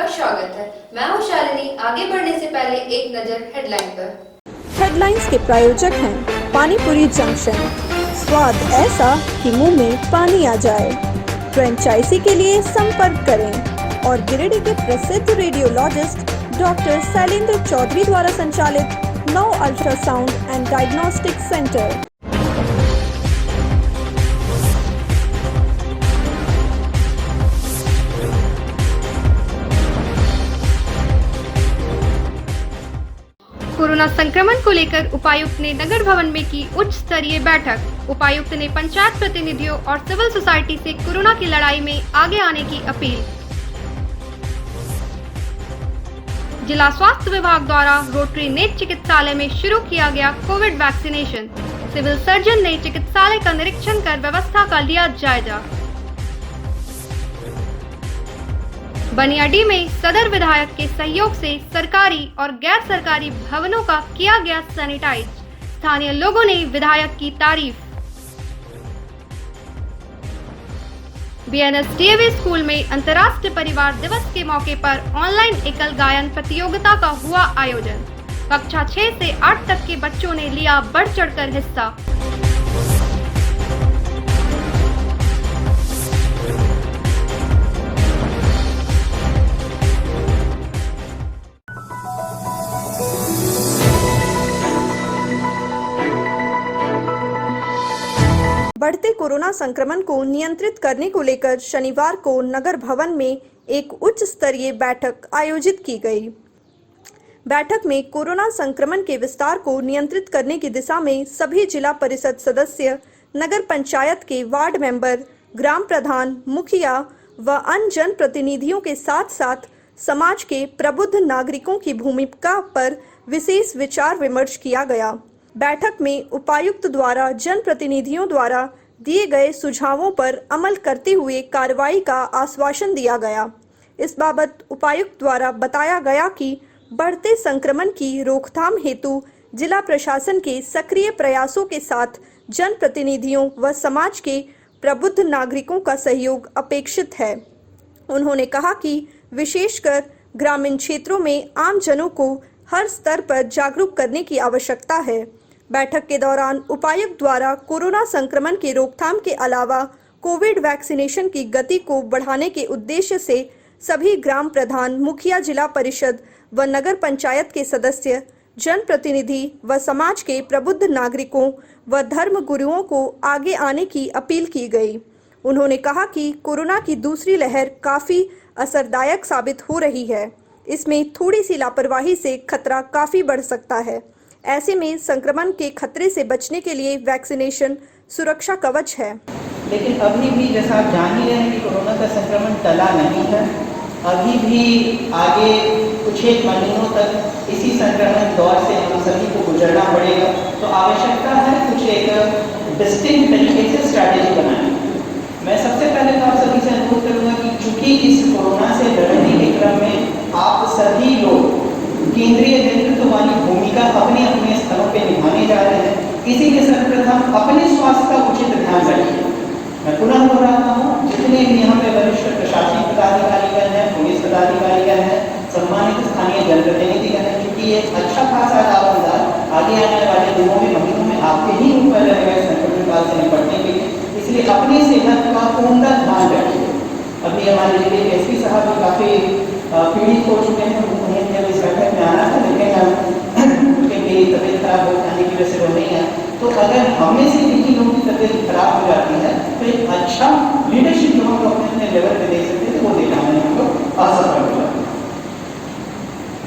आपका स्वागत है। मैं हूं शालिनी। आगे बढ़ने से पहले एक नजर हेडलाइन पर। हेडलाइंस के प्रायोजक हैं पानीपुरी जंक्शन, स्वाद ऐसा कि मुंह में पानी आ जाए। फ्रेंचाइजी के लिए संपर्क करें। और गिरिडीह के प्रसिद्ध रेडियोलॉजिस्ट डॉक्टर शैलेंद्र चौधरी द्वारा संचालित 9 ultrasound and diagnostic centre. Corona संक्रमण को लेकर उपायुक्त ने नगर भवन में की उच्च स्तरीय बैठक। उपायुक्त ने पंचायत प्रतिनिधियों और सिविल सोसाइटी से कोरोना की लड़ाई में आगे आने की अपील। जिला स्वास्थ्य विभाग द्वारा रोटरी नेत्र चिकित्सालय में शुरू किया गया कोविड वैक्सीनेशन। सिविल सर्जन ने चिकित्सालय का निरीक्षण कर व्यवस्था का लिया जायजा। बनियाडीह में सदर विधायक के सहयोग से सरकारी और गैर सरकारी भवनों का किया गया सैनिटाइज। स्थानीय लोगों ने विधायक की तारीफ। बीएनएस स्कूल में अंतर्राष्ट्रीय परिवार दिवस के मौके पर ऑनलाइन एकल गायन प्रतियोगिता का हुआ आयोजन। कक्षा 6 से 8 तक के बच्चों ने लिया बढ़ चढ़कर हिस्सा। बढ़ते कोरोना संक्रमण को नियंत्रित करने को लेकर शनिवार को नगर भवन में एक उच्च स्तरीय बैठक आयोजित की गई। बैठक में कोरोना संक्रमण के विस्तार को नियंत्रित करने की दिशा में सभी जिला परिषद सदस्य, नगर पंचायत के वार्ड मेंबर, ग्राम प्रधान, मुखिया व अन्य जन प्रतिनिधियों के साथ साथ समाज के प्रबुद्ध नागरिकों की भूमिका पर विशेष विचार विमर्श किया गया। बैठक में उपायुक्त द्वारा जन प्रतिनिधियों द्वारा दिए गए सुझावों पर अमल करते हुए कार्रवाई का आश्वासन दिया गया। इस बाबत उपायुक्त द्वारा बताया गया कि बढ़ते संक्रमण की रोकथाम हेतु जिला प्रशासन के सक्रिय प्रयासों के साथ जन प्रतिनिधियों व समाज के प्रबुद्ध नागरिकों का सहयोग अपेक्षित है। उन्होंने कहा कि विशेषकर ग्रामीण क्षेत्रों में आम जनों को हर स्तर पर जागरूक करने की आवश्यकता है। बैठक के दौरान उपायुक्त द्वारा कोरोना संक्रमण के रोकथाम के अलावा कोविड वैक्सीनेशन की गति को बढ़ाने के उद्देश्य से सभी ग्राम प्रधान, मुखिया, जिला परिषद व नगर पंचायत के सदस्य, जन प्रतिनिधि व समाज के प्रबुद्ध नागरिकों व धर्म गुरुओं को आगे आने की अपील की गई। उन्होंने कहा कि कोरोना की दूसरी लहर काफ़ी असरदायक साबित हो रही है। इसमें थोड़ी सी लापरवाही से खतरा काफ़ी बढ़ सकता है। ऐसे में संक्रमण के खतरे से बचने के लिए वैक्सीनेशन सुरक्षा कवच है। लेकिन अभी भी जैसा आप जान ही रहे हैं कि कोरोना का संक्रमण टला नहीं है। अभी भी आगे कुछ एक महीनों तक इसी संक्रमण दौर से हम सभी को गुजरना पड़ेगा। तो आवश्यकता है कुछ एक डिस्टिंक्ट तरीके से स्ट्रैटेजी बनाने। मैं सबसे पहले तो आप सभी से अनुरोध करूँगा कि चूंकि इस कोरोना से लड़ने के क्रम में आप सभी लोग केंद्रीय नेतृत्व वाली भूमिका अपने अपने स्तरों पे निभाने जा रहे हैं, इसीलिए सर्वप्रथम अपने स्वास्थ्य का उचित ध्यान रखिए। मैं पुनः दोहराता हूँ, जितने भी यहाँ पे वरिष्ठ प्रशासनिक पदाधिकारीगण हैं, पुलिस पदाधिकारीगण हैं, सम्मानित स्थानीय जनप्रतिनिधिगण हैं, क्योंकि ये अच्छा खासा दारोमदार आगे आने वाले दिनों में, महीनों में आपके ही ऊपर रहेगा इस संकट काल से निपटने के लिए। इसलिए अपनी सेहत का पूर्णतः ध्यान रखिए। अभी हमारे जिले के एसपी साहब भी काफ़ी पीड़ित हो चुके हैं। उन्हें जब इस बैठक में आना था, लेकिन उनके मेरी तबीयत खराब हो जाने की वजह से वो नहीं है। तो अगर हमें से किसी लोगों की तबीयत खराब हो जाती है तो एक अच्छा लीडरशिप जो हम लोग अपने लेवल पे दे सकते थे वो देना में हम लोग असफल हुआ।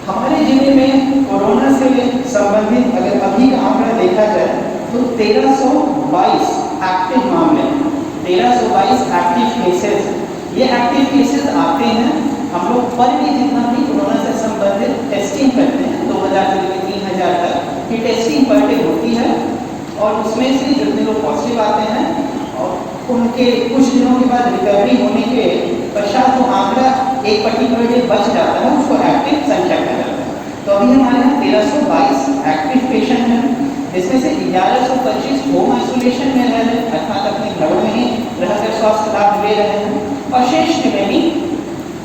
हमारे जिले में कोरोना से संबंधित अगर अभी का आंकड़ा देखा जाए तो 1322 एक्टिव मामले, 1322 एक्टिव केसेस। ये एक्टिव केसेस आते हैं, हम लोग पर भी जितना भी कोरोना से संबंधित टेस्टिंग करते हैं 2000 से लेकर 3000 तक की टेस्टिंग पर डे होती है। और उसमें से जितने लोग पॉजिटिव आते हैं और उनके कुछ दिनों के बाद रिकवरी होने के पश्चात जो आंकड़ा एक पर्टिकुलर डे बच जाता है उसको एक्टिव संख्या कहा जाता है। तो अभी हमारे यहाँ 1322 एक्टिव पेशेंट हैं, जिसमें से 1125 होम आइसोलेशन में रह रहे हैं, अर्थात अपने घरों में ही रहकर स्वास्थ्य लाभ ले रहे हैं, और शेष रिमेनिंग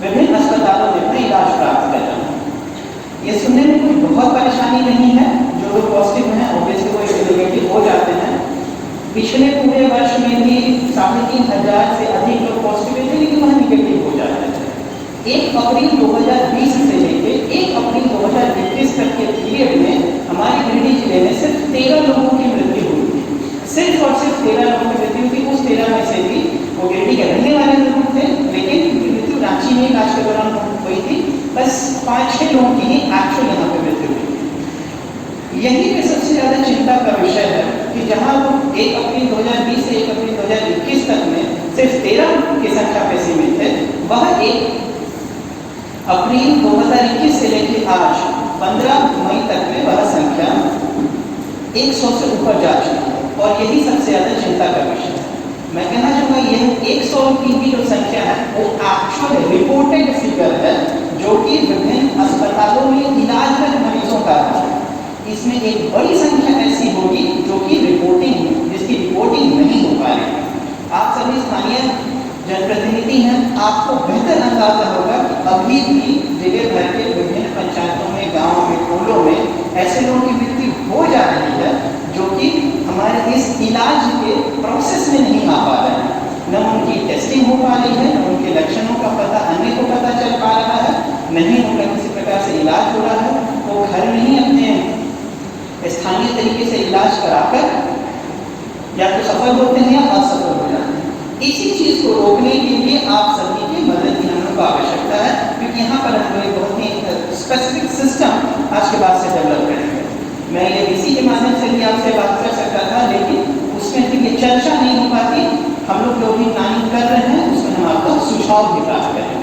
विभिन्न अस्पतालों में अपने इलाज ये सुनने में कोई बहुत परेशानी नहीं है। जो लोग पॉजिटिव हैं ऑब्वियसली वो नेगेटिव हो जाते हैं। पिछले पूरे वर्ष में भी 3500 से अधिक लोग पॉजिटिव थे, लेकिन वह निगेटिव हो जाते थे। 1 अप्रैल 2020 से लेकर 1 अप्रैल 2021 तक के पीरियड में हमारे गिरिडीह जिले में सिर्फ 13 लोगों की मृत्यु हुई थी। सिर्फ और सिर्फ 13 लोगों की मृत्यु थी। उस 13 में से भी वो गिरिडीह के रहने वाले लोग थे, लेकिन उनकी मृत्यु रांची में इलाज के दौरान हुई थी। बस 5-6 लोगों की ही एक्चुअल यहाँ पे मृत्यु हुई थी। यही पे सबसे ज्यादा चिंता का विषय है कि जहाँ 1 अप्रैल 2020 से 1 अप्रैल 2021 तक में सिर्फ 13 की संख्या पे सीमित थे, वह 1 अप्रैल 2021 से लेकर आज 15 मई तक में वह संख्या 100 से ऊपर जा चुकी है। और यही सबसे ज्यादा चिंता का विषय है। मैं कहना चाहूँगा यह 100 की भी जो संख्या है वो एक्चुअल रिपोर्टेड फिगर है, जो कि विभिन्न अस्पतालों में इलाजरत मरीजों का है। इसमें एक बड़ी संख्या ऐसी होगी जो कि जिसकी रिपोर्टिंग नहीं हो पा रही है। आप सभी स्थानीय जनप्रतिनिधि हैं, आपको बेहतर अंदाजा होगा कि अभी भी जिले भर के विभिन्न पंचायतों में, गाँव में, टोलों में ऐसे लोगों की मृत्यु हो जा रही है जो कि हमारे इस इलाज के प्रोसेस में नहीं आ पा रहे हैं। न उनकी टेस्टिंग हो पा रही है, न उनके लक्षणों का पता अन्य को पता चल पा रहा है, नहीं उनका किसी प्रकार से इलाज हो रहा है। वो घर में ही अपने स्थानीय तरीके से इलाज कराकर या तो सफल होते हैं या असफल हो जाते हैं। इसी चीज को रोकने के लिए आप सभी की मदद की हम लोग को आवश्यकता है, क्योंकि यहाँ पर हम लोग बहुत ही स्पेसिफिक सिस्टम आज के बाद से डेवलप करेंगे। मैं ये इसी के माध्यम से भी आपसे बात कर सकता था, लेकिन उसमें फिर ये चर्चा नहीं हो पाती। हम लोग जो भी प्लानिंग कर रहे हैं उसमें हम आपको सुझाव भी प्राप्त करेंगे।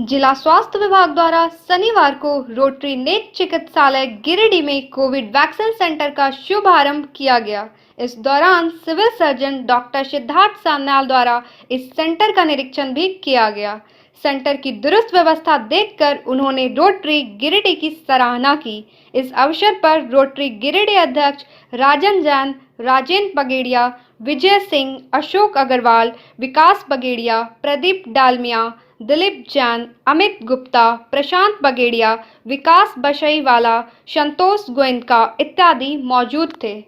जिला स्वास्थ्य विभाग द्वारा शनिवार को रोटरी नेत्र चिकित्सालय गिरिडीह में कोविड वैक्सीन सेंटर का शुभारंभ किया गया। इस दौरान civil surgeon doctor Siddharth Sanyal द्वारा इस सेंटर का निरीक्षण भी किया गया। सेंटर की दुरुस्त व्यवस्था देखकर उन्होंने रोटरी गिरिडीह की सराहना की। इस अवसर पर रोटरी गिरिडीह अध्यक्ष राजन जैन, राजेंद्र बगेड़िया, विजय सिंह, अशोक अग्रवाल, विकास बगेड़िया, प्रदीप डालमिया, दिलीप जैन, अमित गुप्ता, प्रशांत बगेड़िया, विकास बशईवाला, संतोष गोयनका इत्यादि मौजूद थे।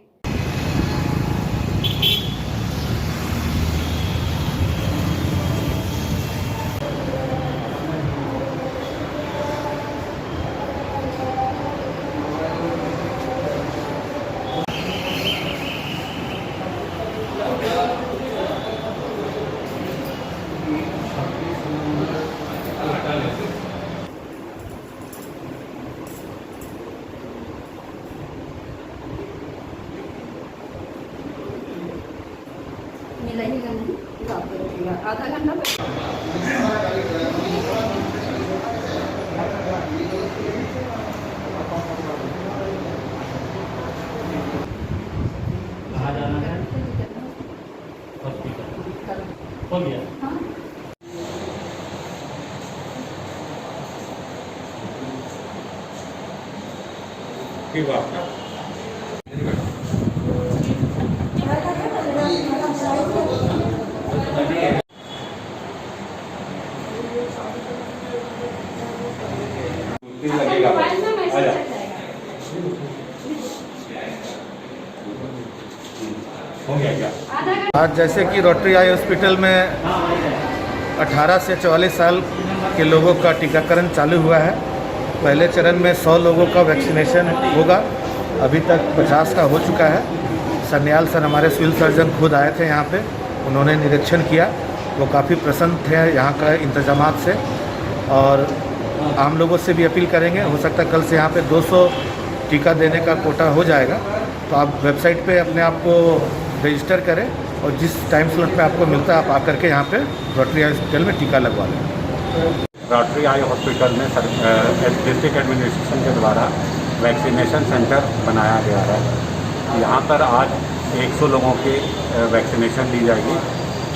आधा घंटा कहाँ जाना है? हॉस्पिटल हो गया। ठीक बात। लगेगा हो गया क्या? आज जैसे कि रोटरी आई हॉस्पिटल में 18 से 44 साल के लोगों का टीकाकरण चालू हुआ है। पहले चरण में 100 लोगों का वैक्सीनेशन होगा, अभी तक 50 का हो चुका है। सन्याल सर हमारे सिविल सर्जन खुद आए थे यहाँ पे, उन्होंने निरीक्षण किया, वो काफ़ी प्रसन्न थे यहाँ का इंतजामात से। और आम लोगों से भी अपील करेंगे, हो सकता है कल से यहाँ पे 200 टीका देने का कोटा हो जाएगा, तो आप वेबसाइट पे अपने आप को रजिस्टर करें और जिस टाइम स्लॉट में आपको मिलता है आप आकर के यहाँ पे रोटरी आई हॉस्पिटल में टीका लगवा लें। रोटरी आई हॉस्पिटल में डिस्ट्रिक्ट एडमिनिस्ट्रेशन के द्वारा वैक्सीनेशन सेंटर बनाया गया है। यहाँ पर आज 100 लोगों की वैक्सीनेशन दी जाएगी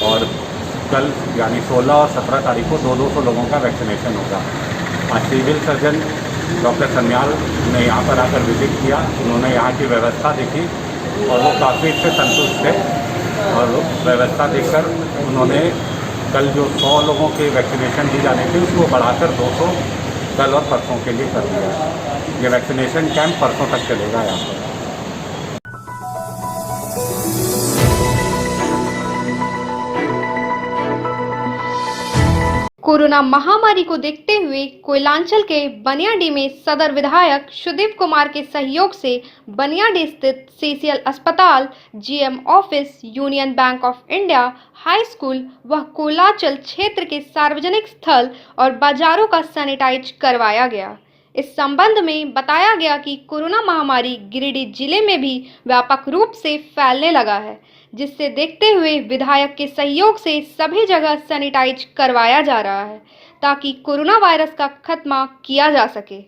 और कल यानी 16 और 17 तारीख को 200 लोगों का वैक्सीनेशन होगा। आज सिविल सर्जन डॉक्टर सन्याल ने यहाँ पर आकर विजिट किया, उन्होंने यहाँ की व्यवस्था देखी और वो काफ़ी इससे संतुष्ट थे और व्यवस्था देखकर उन्होंने कल जो 100 लोगों के वैक्सीनेशन दी जानी थी उसको बढ़ाकर 200 कल और परसों के लिए कर दिया है। ये वैक्सीनेशन कैंप परसों तक चलेगा यहाँ पर। कोरोना महामारी को देखते हुए कोयलांचल के बनियाडी में सदर विधायक सुदीप कुमार के सहयोग से बनियाडी स्थित सीसीएल अस्पताल, GM office, union bank of India, high school व कोयलांचल क्षेत्र के सार्वजनिक स्थल और बाजारों का सैनिटाइज करवाया गया। इस संबंध में बताया गया कि कोरोना महामारी गिरिडीह जिले में भी व्यापक रूप से फैलने लगा है, जिससे देखते हुए विधायक के सहयोग से सभी जगह सैनिटाइज करवाया जा रहा है ताकि कोरोना वायरस का खात्मा किया जा सके।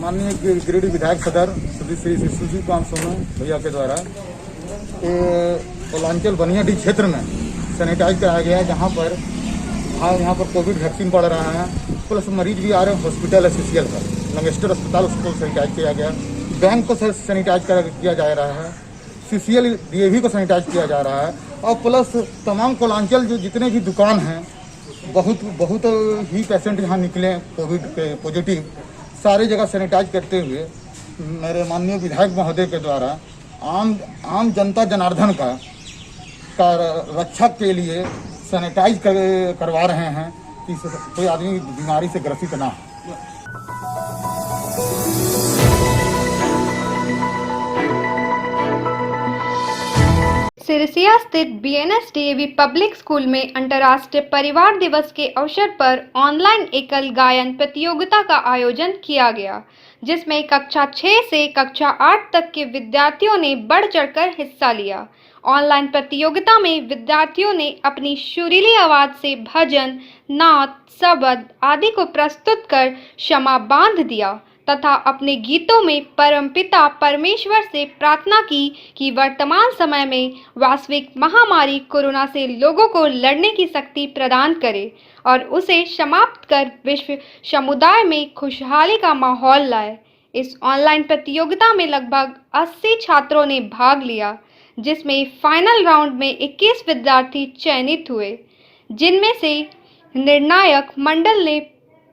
माननीय गिरिडीह विधायक सदर श्री सुदीप कुमार सोनू भैया के द्वारा कोयलांचल बनियाडी क्षेत्र में सैनिटाइज कराया गया है, जहाँ पर यहाँ पर कोविड वैक्सीन पड़ रहा है, प्लस मरीज भी आ रहे हैं। हॉस्पिटल है सीसीएल का लंगेस्टर अस्पताल, उसको सैनिटाइज किया गया, बैंक को सैनिटाइज किया जा रहा है, सीसीएल डीएवी को सैनिटाइज किया जा रहा है, और प्लस तमाम कोयलांचल जो जितने भी दुकान हैं, बहुत ही पेशेंट यहाँ निकले कोविड के पॉजिटिव, सारी जगह सैनिटाइज करते हुए मेरे माननीय विधायक महोदय के द्वारा आम जनता जनार्दन का रक्षा के लिए सैनिटाइज करवा रहे हैं कि कोई आदमी बीमारी से ग्रसित ना हो। सिरसिया स्थित बीएनएस-डीएवी पब्लिक स्कूल में अंतर्राष्ट्रीय परिवार दिवस के अवसर पर ऑनलाइन एकल गायन प्रतियोगिता का आयोजन किया गया, जिसमें कक्षा 6 से कक्षा 8 तक के विद्यार्थियों ने बढ़ चढ़कर हिस्सा लिया। ऑनलाइन प्रतियोगिता में विद्यार्थियों ने अपनी सुरीली आवाज से भजन, नात, शबद आदि को प्रस्तुत कर क्षमा बांध दिया तथा अपने गीतों में परमपिता परमेश्वर से प्रार्थना की कि वर्तमान समय में वैश्विक महामारी कोरोना से लोगों को लड़ने की शक्ति प्रदान करे और उसे समाप्त कर विश्व समुदाय में खुशहाली का माहौल लाए। इस ऑनलाइन प्रतियोगिता में लगभग 80 छात्रों ने भाग लिया, जिसमें फाइनल राउंड में 21 विद्यार्थी चयनित हुए, जिनमें से निर्णायक मंडल ने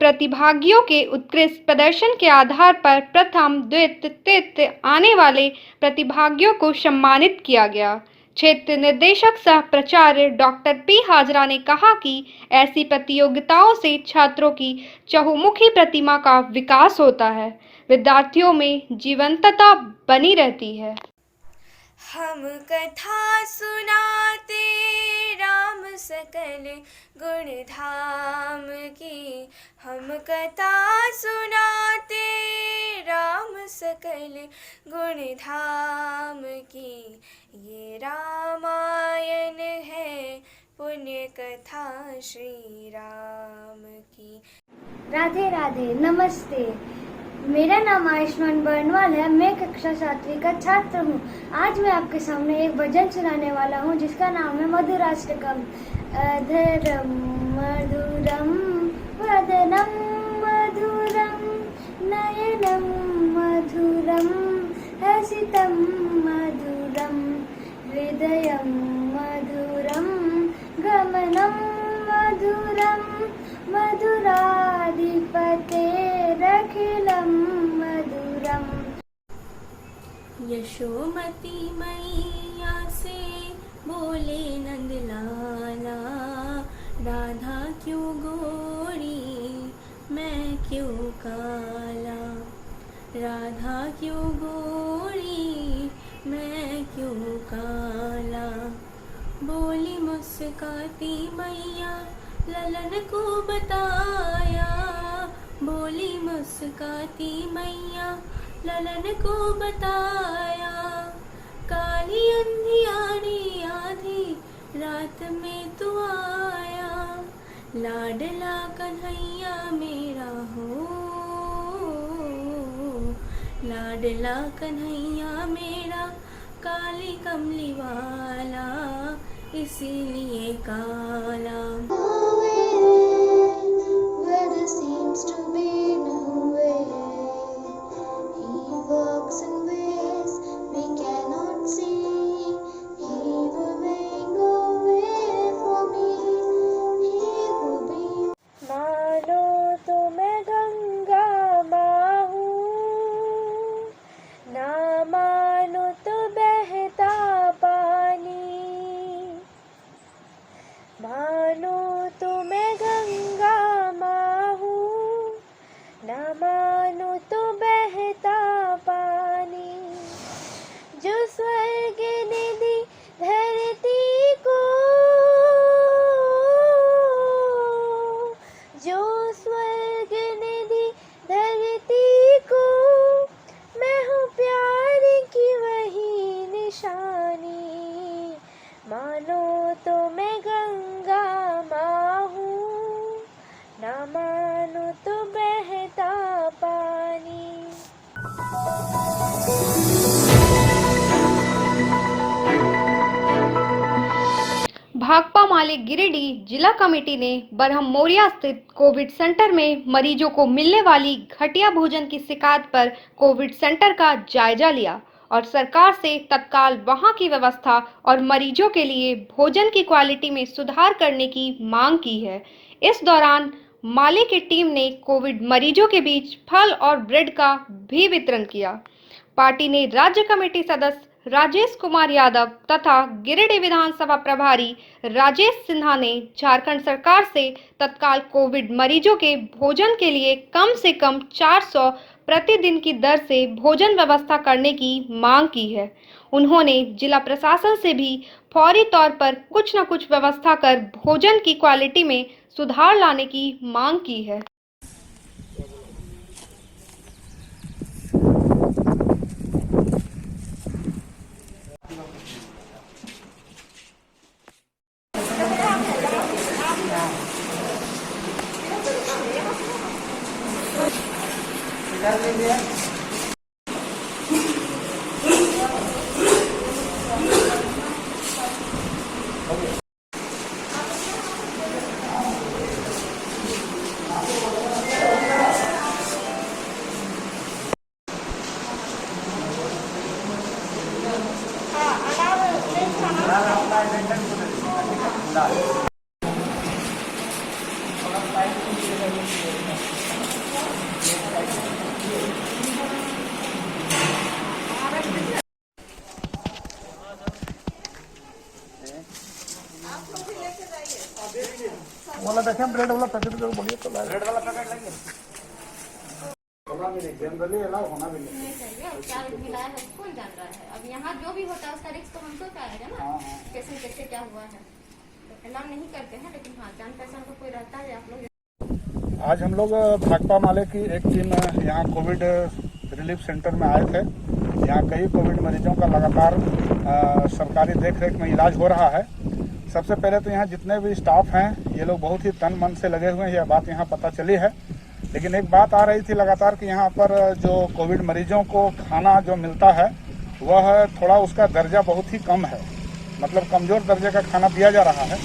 प्रतिभागियों के उत्कृष्ट प्रदर्शन के आधार पर प्रथम, द्वितीय, तृतीय आने वाले प्रतिभागियों को सम्मानित किया गया। क्षेत्र निर्देशक सह प्राचार्य डॉक्टर पी हाजरा ने कहा कि ऐसी प्रतियोगिताओं से छात्रों की चहुमुखी प्रतिमा का विकास होता है, विद्यार्थियों में जीवंतता बनी रहती है। हम कथा सुनाते राम सकल गुण धाम की, हम कथा सुनाते राम सकल गुण धाम की, ये रामायण है पुण्य कथा श्री राम की। राधे राधे, नमस्ते। मेरा नाम आयुष्मान बर्नवाल है। मैं कक्षा 7वीं का छात्र हूँ। आज मैं आपके सामने एक भजन सुनाने वाला हूँ जिसका नाम है मधुराष्टकम। अधरम मधुरम वदनम मधुरम नयनम मधुरम गीतं मधुरं हृदयं मधुरं गमनं मधुरं मधुराधिपतेरखिलं मधुरम्। यशोमती मैया से बोले नंदलाला, राधा क्यों गोरी मैं क्यों काला, राधा क्यों गोरी मैं क्यों काला। बोली मुस्काती मैया ललन को बताया, बोली मुस्काती मैया ललन को बताया। काली अंधियारी आधी रात में तू आया, लाडला कन्हैया मेरा हो, लाडला कन्हैया मेरा काली कमली वाला इसीलिए काला। Where there seems to be no way, He walks in ways we cannot see. He will make a way for me. He will be. मानो तो मैं गंगा माँ हूँ, ना मानो तो बहता पानी। मानो तो मैं गंगा माँ हूँ, ना मानो तो बहता पानी। जो स्वर्ग ने दी धरती को, जो स्वर्ग ने दी धरती को, मैं हूँ प्यार की वही निशानी। मानो तो मैं गंगा माँ हूँ, ना मानो तो बहता पानी। भाकपा माले गिरिडीह जिला कमेटी ने बरहम मोरिया स्थित कोविड सेंटर में मरीजों को मिलने वाली घटिया भोजन की शिकायत पर कोविड सेंटर का जायजा लिया और सरकार से तत्काल वहां की व्यवस्था और मरीजों के लिए भोजन की क्वालिटी में सुधार करने की मांग की है। इस दौरान माले की टीम ने कोविड मरीजों के बीच फल और ब्रेड का भी वितरण किया। पार्टी ने राज्य कमेटी सदस्य राजेश कुमार यादव तथा गिरिडीह विधानसभा प्रभारी राजेश सिन्हा ने झारखंड सरकार से तत्काल कोविड मरीजों के भोजन के लिए कम से कम 400 प्रतिदिन की दर से भोजन व्यवस्था करने की मांग की है। उन्होंने जिला प्रशासन से भी फौरी तौर पर कुछ न कुछ व्यवस्था कर भोजन की क्वालिटी में सुधार लाने की मांग की है। वाला देखें ब्रेड वाला पैकेट को बोलिए तो ब्रेड वाला पैकेट लेंगे। होना भी नहीं जनरली अलाउ होना भी नहीं चाहिए। और क्या मिलाया है कौन जान रहा है। अब यहाँ जो भी होता है उसका रिस्क तो हमको क्या आएगा ना। कैसे कैसे क्या हुआ है अलाउ नहीं करते हैं, लेकिन हाँ जान पहचान को कोई रहता है आप लोग। आज हम लोग भाकपा माले की एक टीम यहाँ कोविड रिलीफ सेंटर में आए थे। यहाँ कई कोविड मरीजों का लगातार सरकारी देखरेख में इलाज हो रहा है। सबसे पहले तो यहाँ जितने भी स्टाफ हैं ये लोग बहुत ही तन मन से लगे हुए हैं, यह बात यहाँ पता चली है। लेकिन एक बात आ रही थी लगातार कि यहाँ पर जो कोविड मरीजों को खाना जो मिलता है वह थोड़ा उसका दर्जा बहुत ही कम है, मतलब कमज़ोर दर्जे का खाना दिया जा रहा है।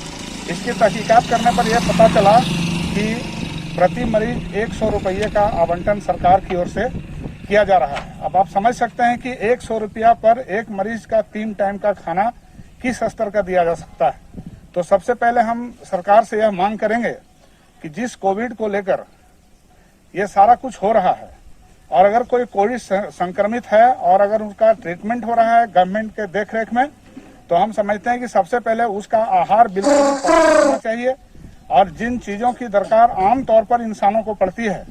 इसकी तहकीकात करने पर यह पता चला कि प्रति मरीज 100 रुपये का आवंटन सरकार की ओर से किया जा रहा है। अब आप समझ सकते हैं कि 100 रुपया पर एक मरीज का 3 टाइम का खाना किस स्तर का दिया जा सकता है। तो सबसे पहले हम सरकार से यह मांग करेंगे कि जिस कोविड को लेकर ये सारा कुछ हो रहा है और अगर कोई कोविड संक्रमित है और अगर उनका ट्रीटमेंट हो रहा है गवर्नमेंट के देखरेख में, तो हम समझते हैं कि सबसे पहले उसका आहार बिल्कुल पौष्टिक होना चाहिए और जिन चीजों की दरकार आम तौर पर इंसानों को पड़ती है,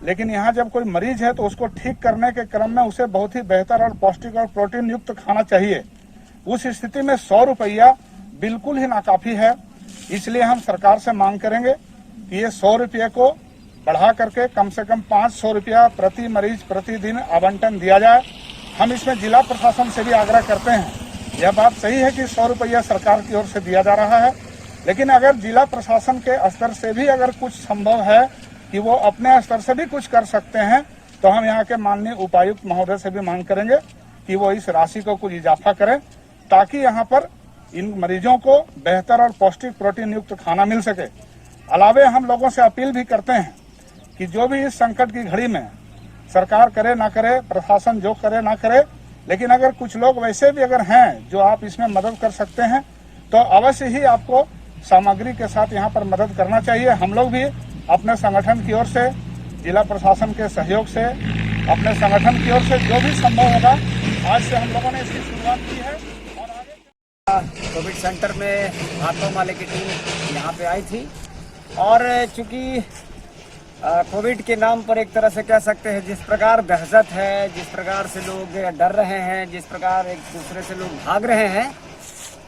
लेकिन यहाँ जब कोई मरीज है तो उसको ठीक करने के क्रम में उसे बहुत ही बेहतर और पौष्टिक और प्रोटीन युक्त खाना चाहिए। उस स्थिति में 100 रुपया बिल्कुल ही नाकाफी है। इसलिए हम सरकार से मांग करेंगे कि ये 100 रुपये को बढ़ा करके कम से कम 500 रुपया प्रति मरीज प्रतिदिन आवंटन दिया जाए। हम इसमें जिला प्रशासन से भी आग्रह करते हैं। यह बात सही है कि 100 रुपया सरकार की ओर से दिया जा रहा है, लेकिन अगर जिला प्रशासन के स्तर से भी अगर कुछ संभव है कि वो अपने स्तर से भी कुछ कर सकते हैं, तो हम यहाँ के माननीय उपायुक्त महोदय से भी मांग करेंगे कि वो इस राशि को कुछ इजाफा करें ताकि यहाँ पर इन मरीजों को बेहतर और पौष्टिक प्रोटीन युक्त खाना मिल सके। अलावे हम लोगों से अपील भी करते हैं कि जो भी इस संकट की घड़ी में सरकार करे ना करे, प्रशासन जो करे ना करे, लेकिन अगर कुछ लोग वैसे भी अगर हैं जो आप इसमें मदद कर सकते हैं तो अवश्य ही आपको सामग्री के साथ यहाँ पर मदद करना चाहिए। हम लोग भी अपने संगठन की ओर से, जिला प्रशासन के सहयोग से, अपने संगठन की ओर से जो भी संभव होगा, आज से हम लोगों ने इसकी शुरुआत की है और आगे कोविड सेंटर में हाथों माले की टीम यहाँ पे आई थी और चूंकि कोविड के नाम पर एक तरह से कह सकते हैं जिस प्रकार दहशत है, जिस प्रकार से लोग डर रहे हैं, जिस प्रकार एक दूसरे से लोग भाग रहे हैं,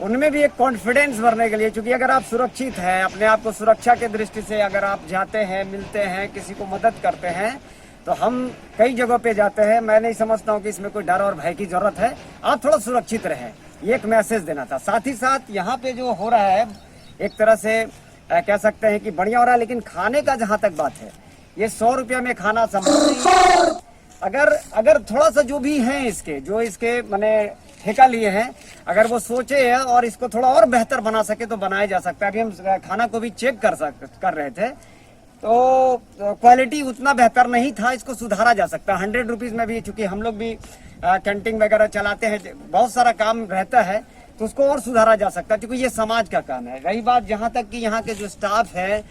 उनमें भी एक कॉन्फिडेंस भरने के लिए, क्योंकि अगर आप सुरक्षित हैं, अपने आप को सुरक्षा के दृष्टि से अगर आप जाते हैं, मिलते हैं, किसी को मदद करते हैं, तो हम कई जगहों पे जाते हैं। मैं नहीं समझता हूँ कि इसमें कोई डर और भय की जरूरत है। आप थोड़ा सुरक्षित रहें, ये एक मैसेज देना था। साथ ही साथ यहाँ पे जो हो रहा है एक तरह से कह सकते हैं कि बढ़िया हो रहा है, लेकिन खाने का जहाँ तक बात है, ये 100 रुपया में खाना संभव नहीं है। अगर थोड़ा सा जो भी है इसके माने ठेका लिए हैं, अगर वो सोचे और इसको थोड़ा और बेहतर बना सके तो बनाया जा सकता है। अभी हम खाना को भी चेक कर रहे थे तो क्वालिटी उतना बेहतर नहीं था, इसको सुधारा जा सकता है। 100 रुपीज में भी, चूंकि हम लोग भी कैंटीन वगैरह चलाते हैं, बहुत सारा काम रहता है, तो उसको और सुधारा जा सकता है, क्योंकि ये समाज का काम है। रही बात जहाँ तक कि यहाँ के जो स्टाफ है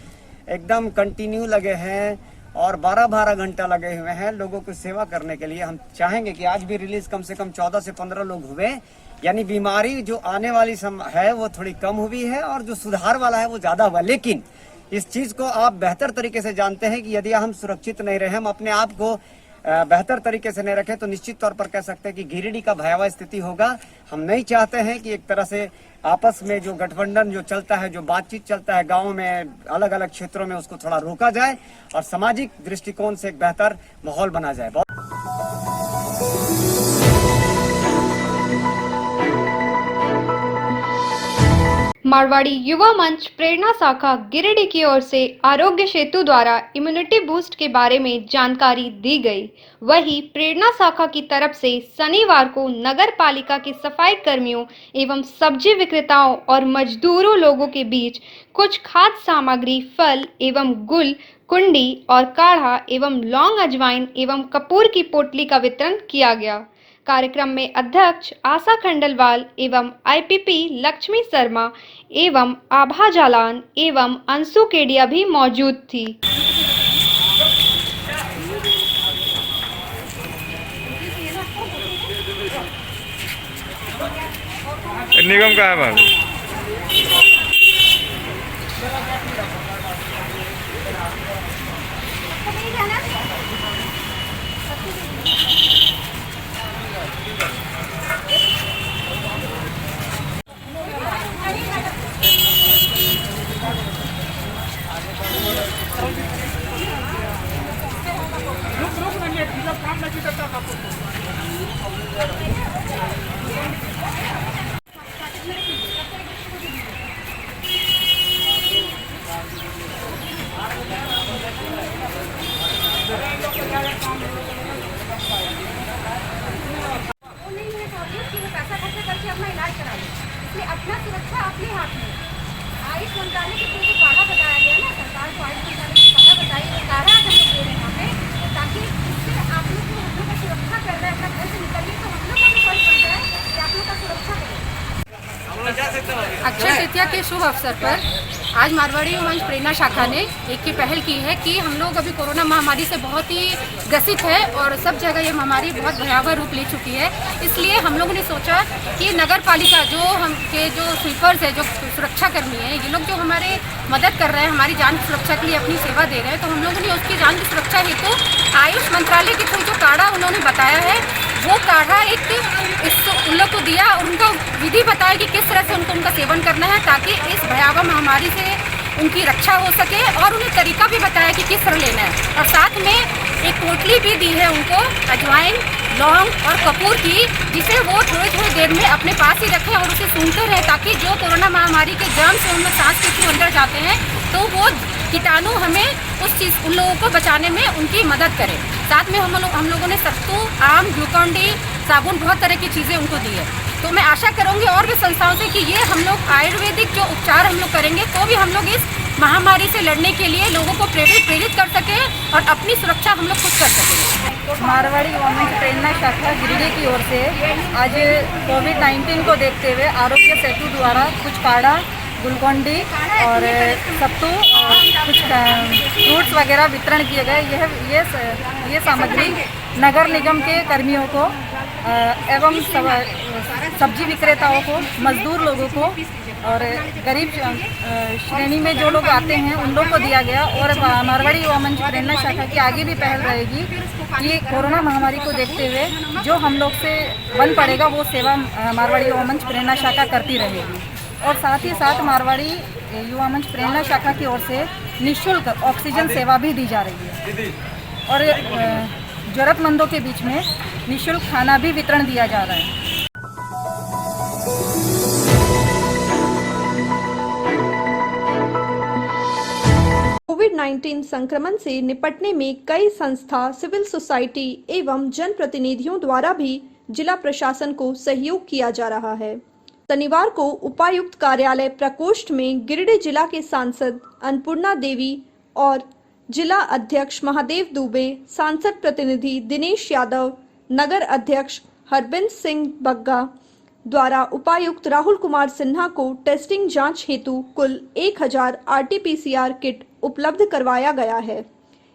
एकदम कंटिन्यू लगे हैं और 12-12 घंटा लगे हुए हैं लोगों की सेवा करने के लिए। हम चाहेंगे कि आज भी रिलीज कम से कम 14 से 15 लोग हुए, यानी बीमारी जो आने वाली है वो थोड़ी कम हुई है और जो सुधार वाला है वो ज्यादा हुआ। लेकिन इस चीज को आप बेहतर तरीके से जानते हैं कि यदि हम सुरक्षित नहीं रहे, हम अपने आप को बेहतर तरीके से नहीं रखें, तो निश्चित तौर पर कह सकते हैं कि गिरिडीह का भयावह स्थिति होगा। हम नहीं चाहते हैं कि एक तरह से आपस में जो गठबंधन जो चलता है, जो बातचीत चलता है गाँव में, अलग अलग क्षेत्रों में, उसको थोड़ा रोका जाए और सामाजिक दृष्टिकोण से एक बेहतर माहौल बना जाए। मारवाड़ी युवा मंच प्रेरणा शाखा गिरिडीह की ओर से आरोग्य सेतु द्वारा इम्यूनिटी बूस्ट के बारे में जानकारी दी गई। वहीं प्रेरणा शाखा की तरफ से शनिवार को नगर पालिका के सफाई कर्मियों एवं सब्जी विक्रेताओं और मजदूरों लोगों के बीच कुछ खाद्य सामग्री, फल एवं गुल, कुंडी और काढ़ा एवं लौंग, अजवाइन एवं कपूर की पोटली का वितरण किया गया। कार्यक्रम में अध्यक्ष आशा खंडलवाल एवं आईपीपी लक्ष्मी शर्मा एवं आभा जालान एवं अंशु केडिया भी मौजूद थी। निगम का है बात। काम नहीं करता। अक्षय तृतीया के शुभ अवसर पर आज मारवाड़ी मंच प्रेरणा शाखा ने एक पहल की है कि हम लोग अभी कोरोना महामारी से बहुत ही ग्रसित है और सब जगह ये महामारी बहुत भयावह रूप ले चुकी है। इसलिए हम लोगों ने सोचा कि नगर पालिका जो स्वीपर्स है, जो सुरक्षा कर्मी है, ये लोग जो हमारे मदद कर रहे हैं, हमारी जान की सुरक्षा के लिए अपनी सेवा दे रहे हैं, तो हम लोगों ने उसकी जान की सुरक्षा हेतु आयुष मंत्रालय के थ्रू जो काढ़ा उन्होंने बताया है, वो काढ़ा उन लोग को दिया और उनका विधि बताया कि किस तरह से उनका सेवन करना है ताकि इस भयावह महामारी से उनकी रक्षा हो सके, और उन्हें तरीका भी बताया कि किस तरह लेना है। और साथ में एक पोटली भी दी है उनको अजवाइन, लौंग और कपूर की, जिसे वो थोड़ी देर में अपने पास ही रखें और उसे सूंघते रहें ताकि जो कोरोना महामारी के जर्म से हम लोग सांस के थ्रू अंदर जाते हैं तो वो कीटाणु हमें उन लोगों को बचाने में उनकी मदद करें। साथ में हम लोगों ने सत्तू, आम, ग्लूकॉन डी, साबुन, बहुत तरह की चीज़ें उनको दी है। तो मैं आशा करूंगी और भी संस्थाओं से कि ये हम लोग आयुर्वेदिक जो उपचार हम लोग करेंगे तो भी हम लोग इस महामारी से लड़ने के लिए लोगों को प्रेरित कर सकें और अपनी सुरक्षा हम लोग खुद कर सकें। मारवाड़ी मंच प्रेरणा शाखा गिरिडीह की ओर से आज कोविड-19 को देखते हुए आरोग्य सेतु द्वारा कुछ काढ़ा, ग्लूकॉन डी और सत्तू और कुछ फ्रूट्स वगैरह वितरण किए गए। ये सामग्री नगर निगम के कर्मियों को एवं सब्जी विक्रेताओं को, मजदूर लोगों को और गरीब श्रेणी में जो लोग आते हैं उन लोग को दिया गया। और मारवाड़ी युवा मंच प्रेरणा शाखा की आगे भी पहल रहेगी कि कोरोना महामारी को देखते हुए जो हम लोग से बन पड़ेगा वो सेवा मारवाड़ी युवा मंच प्रेरणा शाखा करती रहेगी। और साथ ही साथ मारवाड़ी युवा मंच प्रेरणा शाखा की ओर से निःशुल्क ऑक्सीजन सेवा भी दी जा रही है और जरूरतमंदों के बीच में निःशुल्क खाना भी वितरण दिया जा रहा है। कोविड-19 संक्रमण से निपटने में कई संस्था, सिविल सोसाइटी एवं जनप्रतिनिधियों द्वारा भी जिला प्रशासन को सहयोग किया जा रहा है। शनिवार को उपायुक्त कार्यालय प्रकोष्ठ में गिरिडीह जिला के सांसद अन्नपूर्णा देवी और जिला अध्यक्ष महादेव दुबे, सांसद प्रतिनिधि दिनेश यादव, नगर अध्यक्ष हरबिंद सिंह बग्गा द्वारा उपायुक्त राहुल कुमार सिन्हा को टेस्टिंग जांच हेतु कुल 1000 RT-PCR किट उपलब्ध करवाया गया है।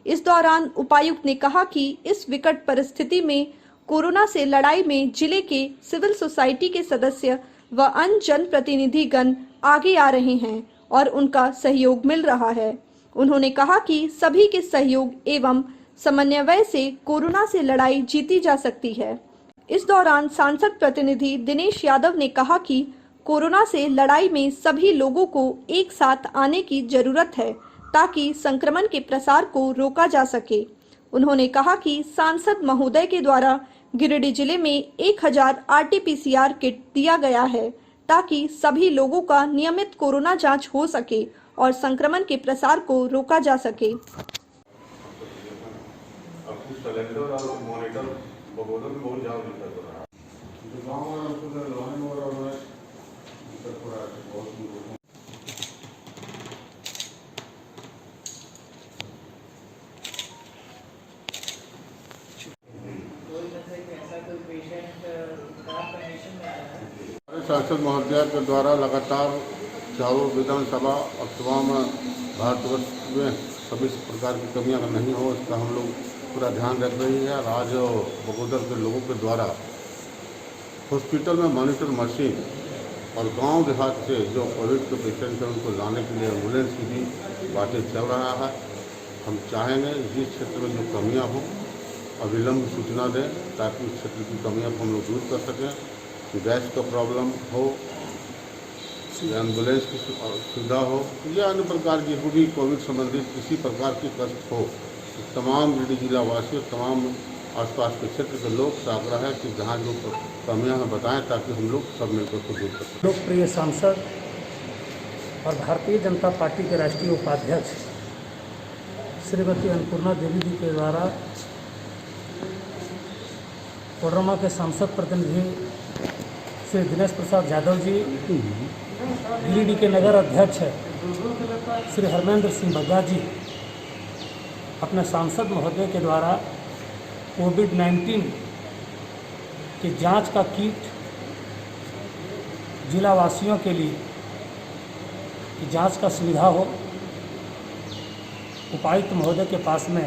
इस दौरान उपायुक्त ने कहा कि इस विकट परिस्थिति में कोरोना से लड़ाई में जिले के सिविल सोसाइटी के सदस्य व अन्य जनप्रतिनिधिगण आगे आ रहे हैं और उनका सहयोग मिल रहा है। उन्होंने कहा कि सभी के सहयोग एवं समन्वय से कोरोना से लड़ाई जीती जा सकती है। इस दौरान सांसद प्रतिनिधि दिनेश यादव ने कहा कि कोरोना से लड़ाई में सभी लोगों को एक साथ आने की जरूरत है ताकि संक्रमण के प्रसार को रोका जा सके। उन्होंने कहा कि सांसद महोदय के द्वारा गिरिडीह जिले में 1000 RT-PCR किट दिया गया है ताकि सभी लोगों का नियमित कोरोना जांच हो सके और संक्रमण के प्रसार को रोका जा सके। सांसद महोदय के द्वारा लगातार चारों विधानसभा और तमाम भारतवर्ष में सभी प्रकार की कमियां नहीं हो, इसका हम लोग पूरा ध्यान रख रही है। आज बगोदर के लोगों के द्वारा हॉस्पिटल में मॉनिटर मशीन और गांव देहात से जो कोविड के पेशेंट हैं उनको लाने के लिए एम्बुलेंस की भी बातें चल रहा है। हम चाहेंगे जिस क्षेत्र में जो कमियाँ हों अविलंब सूचना दें ताकि उस क्षेत्र की कमियाँ को हम लोग दूर कर सकें। गैस का प्रॉब्लम हो या एम्बुलेंस की सुविधा हो या अन्य प्रकार की भी कोविड संबंधित किसी प्रकार की कष्ट हो, तो तमाम गिरिडीह जिला वासियों, तमाम आसपास के क्षेत्र के लोग से आग्रह है कि जहाँ जो कमियाँ हैं बताएं ताकि हम लोग सब मिलकर उसको दूर कर सकें। लोकप्रिय सांसद और भारतीय जनता पार्टी के राष्ट्रीय उपाध्यक्ष श्रीमती अन्नपूर्णा देवी जी के द्वारा कोडरमा के सांसद प्रतिनिधि श्री दिनेश प्रसाद यादव जी, गिरिडीह के नगर अध्यक्ष श्री हरमेंद्र सिंह बग्गा जी अपने सांसद महोदय के द्वारा कोविड-19 की जांच का किट जिलावासियों के लिए कि जांच का सुविधा हो। उपायुक्त महोदय के पास में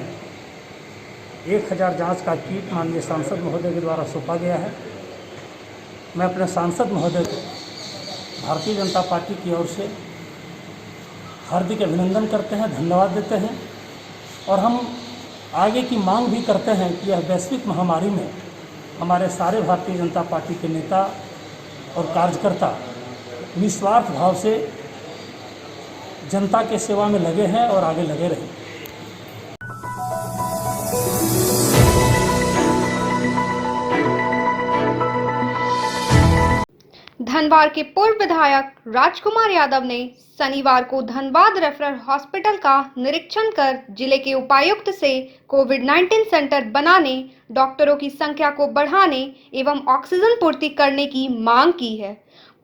1000 जांच का किट माननीय सांसद महोदय के द्वारा सौंपा गया है। मैं अपने सांसद महोदय को भारतीय जनता पार्टी की ओर से हार्दिक अभिनंदन करते हैं, धन्यवाद देते हैं और हम आगे की मांग भी करते हैं कि यह वैश्विक महामारी में हमारे सारे भारतीय जनता पार्टी के नेता और कार्यकर्ता निस्वार्थ भाव से जनता के सेवा में लगे हैं और आगे लगे रहें। धनबाद के पूर्व विधायक राजकुमार यादव ने शनिवार को धनबाद रेफरल हॉस्पिटल का निरीक्षण कर जिले के उपायुक्त से कोविड-19 सेंटर बनाने, डॉक्टरों की संख्या को बढ़ाने एवं ऑक्सीजन पूर्ति करने की मांग की है।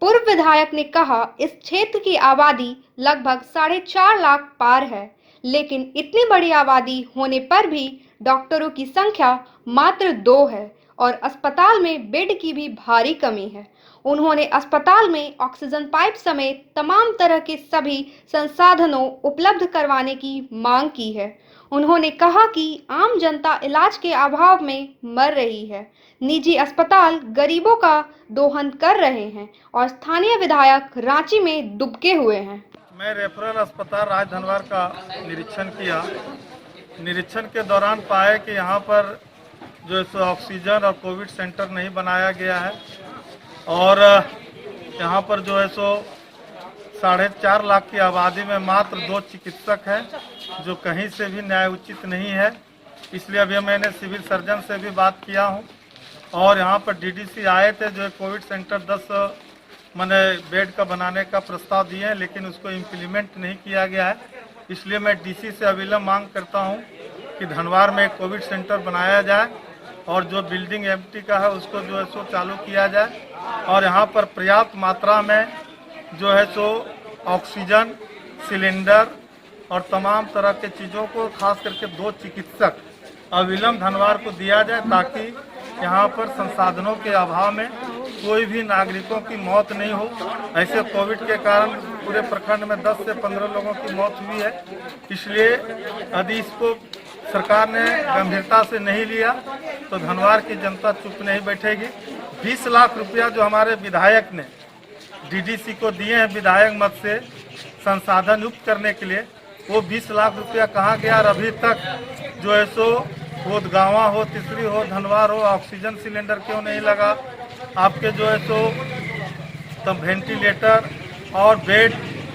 पूर्व विधायक ने कहा, इस क्षेत्र की आबादी लगभग 4.5 लाख पार है, लेकिन इतनी बड़ी आबादी होने पर भी डॉक्टरों की संख्या मात्र 2 है और अस्पताल में बेड की भी भारी कमी है। उन्होंने अस्पताल में ऑक्सीजन पाइप समेत तमाम तरह के सभी संसाधनों उपलब्ध करवाने की मांग की है। उन्होंने कहा कि आम जनता इलाज के अभाव में मर रही है, निजी अस्पताल गरीबों का दोहन कर रहे हैं और स्थानीय विधायक रांची में दुबके हुए हैं। मैं रेफरल अस्पताल राज धनवार का निरीक्षण किया। निरीक्षण के दौरान पाया कि यहाँ पर जो है ऑक्सीजन और कोविड सेंटर नहीं बनाया गया है और यहाँ पर जो है 4.5 लाख की आबादी में मात्र 2 चिकित्सक हैं, जो कहीं से भी न्याय उचित नहीं है। इसलिए अभी मैंने सिविल सर्जन से भी बात किया हूँ और यहाँ पर डीडीसी आए थे, जो कोविड सेंटर 10 बेड का बनाने का प्रस्ताव दिए हैं, लेकिन उसको इम्प्लीमेंट नहीं किया गया है। इसलिए मैं डीसी से अविलंब मांग करता हूँ कि धनवार में एक कोविड सेंटर बनाया जाए और जो बिल्डिंग एमटी का है उसको जो है चालू किया जाए और यहाँ पर पर्याप्त मात्रा में जो है ऑक्सीजन सिलेंडर और तमाम तरह के चीज़ों को, खास करके 2 चिकित्सक अविलंब धनवार को दिया जाए, ताकि यहाँ पर संसाधनों के अभाव में कोई भी नागरिकों की मौत नहीं हो। ऐसे कोविड के कारण पूरे प्रखंड में 10 से 15 लोगों की मौत हुई है। इसलिए यदि इसको सरकार ने गंभीरता से नहीं लिया तो धनवार की जनता चुप नहीं बैठेगी। 20 लाख रुपया जो हमारे विधायक ने डीडीसी को दिए हैं विधायक मत से संसाधन युक्त करने के लिए, वो 20 लाख रुपया कहाँ गया और अभी तक जो है वो गाँवा हो, तीसरी हो, धनवार हो, ऑक्सीजन सिलेंडर क्यों नहीं लगा? आपके जो है तब वेंटिलेटर और बेड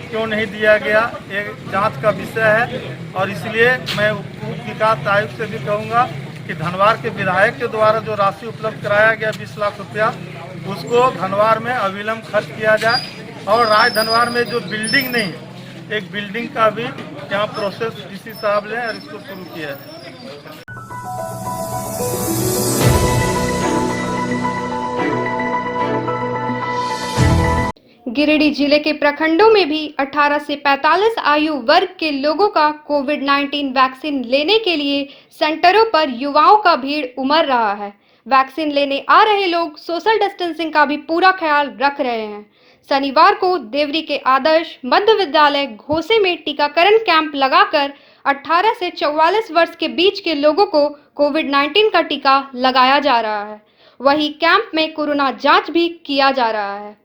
क्यों नहीं दिया गया? एक जांच का विषय है और इसलिए मैं उप विकास आयुक्त से भी कहूँगा कि धनवार के विधायक के द्वारा जो राशि उपलब्ध कराया गया 20 लाख रुपया, उसको धनवार में अविलंब खर्च किया जाए और राज धनवार में जो बिल्डिंग नहीं है, एक बिल्डिंग का भी यहाँ प्रोसेस डीसी साहब लें और इसको शुरू किया जाए। गिरिडीह जिले के प्रखंडों में भी 18 से 45 आयु वर्ग के लोगों का कोविड-19 वैक्सीन लेने के लिए सेंटरों पर युवाओं का भीड़ उमड़ रहा है। वैक्सीन लेने आ रहे लोग सोशल डिस्टेंसिंग का भी पूरा ख्याल रख रहे हैं। शनिवार को देवरी के आदर्श मध्य विद्यालय घोसे में टीकाकरण कैंप लगाकर 18 से 44 वर्ष के बीच के लोगों को कोविड-19 का टीका लगाया जा रहा है। वहीं कैंप में कोरोना जांच भी किया जा रहा है।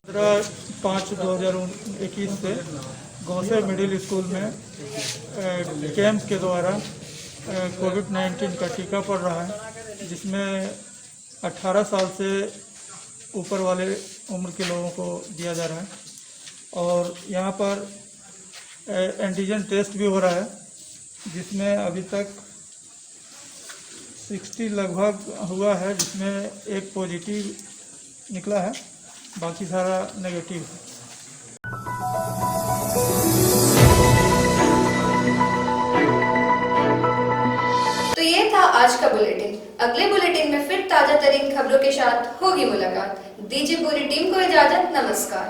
पंद्रह 5/2021 से घोसे मिडिल स्कूल में कैंप के द्वारा कोविड-19 का टीका पड़ रहा है, जिसमें 18 साल से ऊपर वाले उम्र के लोगों को दिया जा रहा है और यहाँ पर एंटीजन टेस्ट भी हो रहा है, जिसमें अभी तक 60 लगभग हुआ है, जिसमें एक पॉजिटिव निकला है, बाकी सारा नेगेटिव है। तो ये था आज का बुलेटिन। अगले बुलेटिन में फिर ताजा तरीन खबरों के साथ होगी मुलाकात। दीजिए पूरी टीम को इजाजत। नमस्कार।